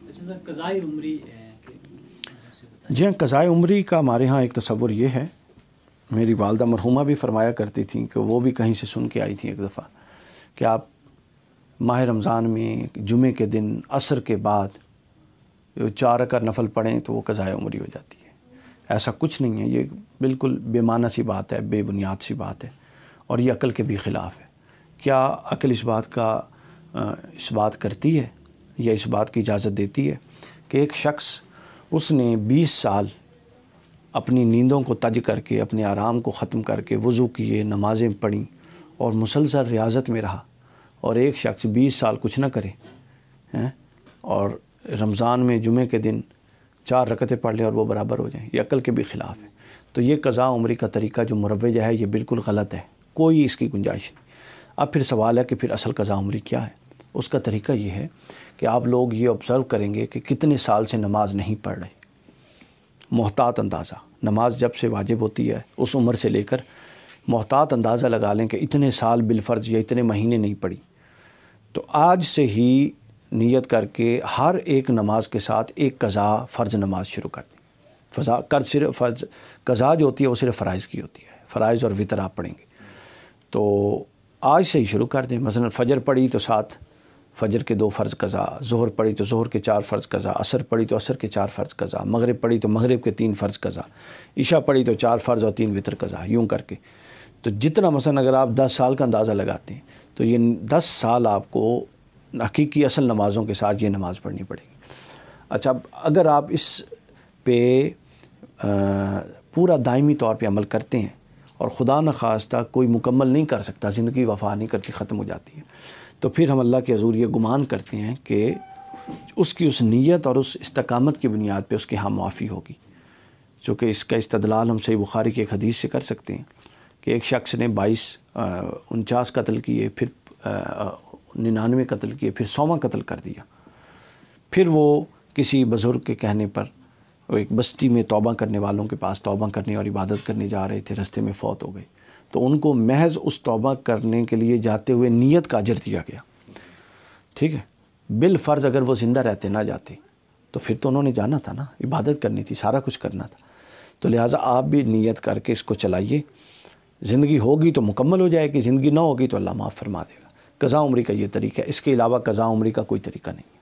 اچھا سر، قضائے عمری جی ہاں، قضائے عمری کا ہمارے ہاں ایک تصور یہ ہے، میری والدہ مرحومہ بھی فرمایا کرتی تھیں کہ وہ بھی کہیں سے سن کے آئی تھیں ایک دفعہ کہ آپ ماہ رمضان میں جمعے کے دن عصر کے بعد 4 رکعت نفل پڑھیں تو وہ قضائے عمری ہو جاتی ہے۔ ایسا کچھ نہیں ہے، یہ بالکل بے معنی سی بات ہے، بے بنیاد سی بات ہے، اور یہ عقل کے بھی خلاف ہے۔ کیا عقل اس بات کرتی ہے یا اس بات کی اجازت دیتی ہے کہ ایک شخص اس نے 20 سال اپنی نیندوں کو تج کر کے، اپنے آرام کو ختم کر کے وضو کیے، نمازیں پڑھیں اور مسلسل ریاضت میں رہا، اور ایک شخص 20 سال کچھ نہ کرے اور رمضان میں جمعے کے دن 4 رکعتیں پڑھ لیں اور وہ برابر ہو جائیں؟ یہ عقل کے بھی خلاف ہے۔ تو یہ قضاء عمری کا طریقہ جو مروجہ ہے یہ بالکل غلط ہے، کوئی اس کی گنجائش نہیں۔ اب پھر سوال ہے کہ پھر اصل قضاء عمری کیا ہے؟ اس کا طریقہ یہ ہے کہ آپ لوگ یہ آبزرو کریں گے کہ کتنے سال سے نماز نہیں پڑھ رہے، محتاط اندازہ، نماز جب سے واجب ہوتی ہے اس عمر سے لے کر محتاط اندازہ لگا لیں کہ اتنے سال بالفرض یا اتنے مہینے نہیں پڑھی، تو آج سے ہی نیت کر کے ہر ایک نماز کے ساتھ ایک قضاء فرض نماز شروع کر دیں۔ صرف فرض قضاء جو ہوتی ہے وہ صرف فرائض کی ہوتی ہے، فرائض اور وتر آپ پڑھیں گے، تو آج سے ہی شروع کر دیں۔ مثلا فجر پڑھی تو ساتھ فجر کے 2 فرض قضاء، ظہر پڑھی تو ظہر کے 4 فرض قضاء، عصر پڑھی تو عصر کے 4 فرض قضاء، مغرب پڑھی تو مغرب کے 3 فرض قضاء، عشاء پڑھی تو 4 فرض اور 3 وتر قضاء، یوں کر کے۔ تو جتنا مثلا اگر آپ 10 سال کا اندازہ لگاتے ہیں تو یہ 10 سال آپ کو حقیقی اصل نمازوں کے ساتھ یہ نماز پڑھنی پڑے گی۔ اچھا، اگر آپ اس پہ پورا دائمی طور پہ عمل کرتے ہیں اور خدا نخواستہ کوئی مکمل نہیں کر سکتا، زندگی وفا نہیں کرتی، ختم ہو جاتی ہے، تو پھر ہم اللہ کے حضور یہ گمان کرتے ہیں کہ اس کی اس نیت اور اس استقامت کی بنیاد پہ اس کے ہاں معافی ہوگی۔ چونکہ اس کا استدلال ہم صحیح بخاری کی ایک حدیث سے کر سکتے ہیں کہ ایک شخص نے 49 قتل کیے، پھر 99 قتل کیے، پھر 100واں قتل کر دیا، پھر وہ کسی بزرگ کے کہنے پر ایک بستی میں توبہ کرنے والوں کے پاس توبہ کرنے اور عبادت کرنے جا رہے تھے، رستے میں فوت ہو گئے، تو ان کو محض اس توبہ کرنے کے لیے جاتے ہوئے نیت کا اجر دیا گیا، ٹھیک ہے۔ بالفرض اگر وہ زندہ رہتے نہ جاتے تو پھر تو انہوں نے جانا تھا نا، عبادت کرنی تھی، سارا کچھ کرنا تھا۔ تو لہٰذا آپ بھی نیت کر کے اس کو چلائیے، زندگی ہوگی تو مکمل ہو جائے گی، زندگی نہ ہوگی تو اللہ معاف فرما دے گا۔ قضاء عمری کا یہ طریقہ ہے، اس کے علاوہ قضاء عمری کا کوئی طریقہ نہیں۔